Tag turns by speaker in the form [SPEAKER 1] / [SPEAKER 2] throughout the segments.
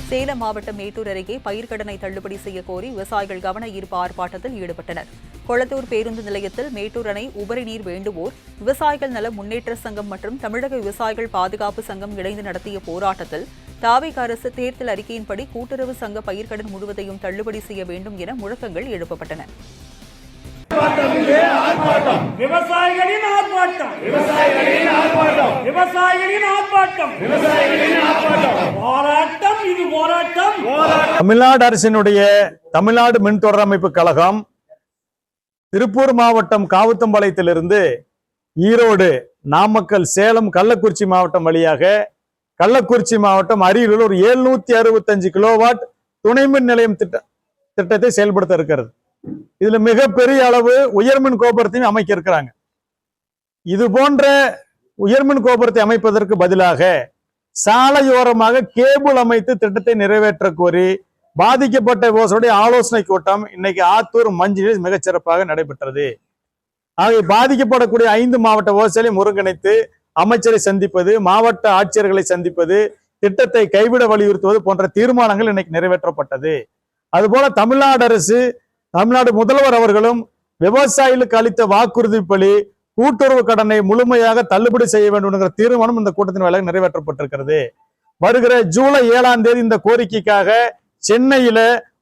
[SPEAKER 1] சேலம் மாவட்டம் மேட்டூர் அருகே பயிர்க்கடனை தள்ளுபடி செய்ய கோரி விவசாயிகள் கவன ஈர்ப்பு ஆர்ப்பாட்டத்தில் ஈடுபட்டனர். கொளத்தூர் பேருந்து நிலையத்தில் மேட்டூர் அணை உபரி நீர் வேண்டுவோர், விவசாயிகள் நல முன்னேற்ற சங்கம் மற்றும் தமிழக விவசாயிகள் பாதுகாப்பு சங்கம் இணைந்து நடத்திய போராட்டத்தில் தாவேக அரசு தேர்தல் அறிக்கையின்படி கூட்டுறவு சங்க பயிர்க்கடன் முழுவதையும் தள்ளுபடி செய்ய வேண்டும் என முழக்கங்கள் எழுப்பப்பட்டன.
[SPEAKER 2] விவசாயிகளின் ஆர்ப்பாட்டம், விவசாயிகளின் ஆர்ப்பாட்டம், விவசாயிகளின் ஆர்ப்பாட்டம், விவசாயிகளின் ஆர்ப்பாட்டம். போராட்டம், இது போராட்டம்.
[SPEAKER 3] தமிழ்நாடு அரசினுடைய தமிழ்நாடு மின்தொடர் அமைப்பு கழகம் திருப்பூர் மாவட்டம் காவுத்தம்பாளையத்திலிருந்து ஈரோடு, நாமக்கல், சேலம், கள்ளக்குறிச்சி மாவட்டம் வழியாக கள்ளக்குறிச்சி மாவட்டம் அருகில் ஒரு 765 கிலோவாட் துணை மின் நிலையம் திட்டத்தை செயல்படுத்த இருக்கிறது. இதுல மிகப்பெரிய அளவு உயர்மின் கோபுரத்தையும் அமைக்க இருக்கிறாங்க. இது போன்ற உயர்மின் கோபுரத்தை அமைப்பதற்கு பதிலாக சாலையோரமாக கேபிள் அமைத்து திட்டத்தை நிறைவேற்ற கோரி பாதிக்கப்பட்ட விவசாயிகளுடைய ஆலோசனை கூட்டம் இன்னைக்கு ஆத்தூர் மஞ்சிலில் மிகச்சிறப்பாக நடைபெற்றது. ஆகவே பாதிக்கப்படக்கூடிய 5 மாவட்ட விவசாயிகளையும் ஒருங்கிணைத்து அமைச்சரை சந்திப்பது, மாவட்ட ஆட்சியர்களை சந்திப்பது, திட்டத்தை கைவிட வலியுறுத்துவது போன்ற தீர்மானங்கள் இன்னைக்கு நிறைவேற்றப்பட்டது. அதுபோல தமிழ்நாடு முதல்வர் அவர்களும் விவசாயிகளுக்கு அளித்த வாக்குறுதிப்படி கூட்டுறவு கடனை முழுமையாக தள்ளுபடி செய்ய வேண்டும் என்கிற தீர்மானம் இந்த கூட்டத்தின் வேலையாக நிறைவேற்றப்பட்டிருக்கிறது. வருகிற ஜூலை 7ஆம் தேதி இந்த கோரிக்கைக்காக சென்னையில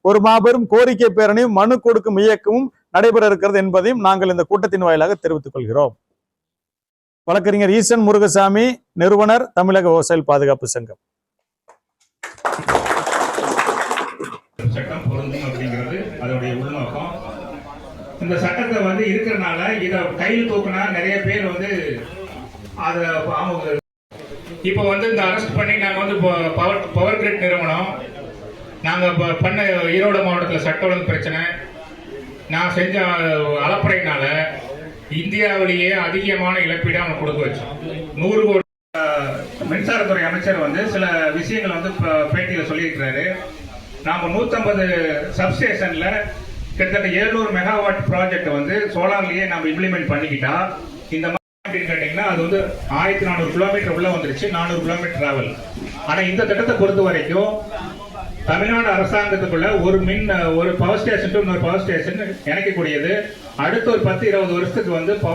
[SPEAKER 3] ஒரு மாபெரும் கோரிக்கை பேரணியும் மனு கொடுக்கும் இயக்கமும் நடைபெற இருக்கிறது என்பதையும் நாங்கள் இந்த கூட்டத்தின் வாயிலாக தெரிவித்துக் கொள்கிறோம். வழக்கறிஞர் ஈசன் முருகசாமி, நிறுவனர், தமிழக விவசாயிகள் பாதுகாப்பு சங்கம்.
[SPEAKER 4] சட்டம் பொருந்தும் அப்படிங்கிறது அதோடைய உள்நோக்கம். இந்த சட்டத்தை இருக்கிறனால இதை கையில் தூக்கினா நிறைய பேர் அதை இப்போ இந்த அரெஸ்ட் பண்ணி நாங்கள் பவர் கிரிட் நிறுவனம் நாங்கள் பண்ண ஈரோடு மாவட்டத்தில் சட்ட ஒழுங்கு பிரச்சனை நான் செஞ்ச அலப்பறையினால இந்தியாவிலேயே அதிகமான இழப்பீடு அவங்க கொடுக்க வச்சோம். 100 கோடி. மின்சாரத்துறை அமைச்சர் சில விஷயங்கள் பேட்டியில் சொல்லியிருக்கிறாரு. நாம 150 சப்ஸ்டேஷன்ல கிட்டத்தட்ட 700 மெகாவாட் ப்ராஜெக்ட் சோலார்லயே நாம இம்ப்ளிமெண்ட் பண்ணிக்கிட்டா இந்த அப்படின்னு கேட்டீங்கன்னா அது 1400 கிலோமீட்டர் உள்ள வந்துருச்சு, 400 கிலோமீட்டர் டிராவல். ஆனா இந்த திட்டத்தை பொறுத்த வரைக்கும் தமிழ்நாடு அரசாங்கத்துக்குள்ள ஒரு பவர் ஸ்டேஷன் டு இன்னொரு பவர் ஸ்டேஷன் இணைக்கக்கூடியது. அடுத்த ஒரு 10-20 வருஷத்துக்கு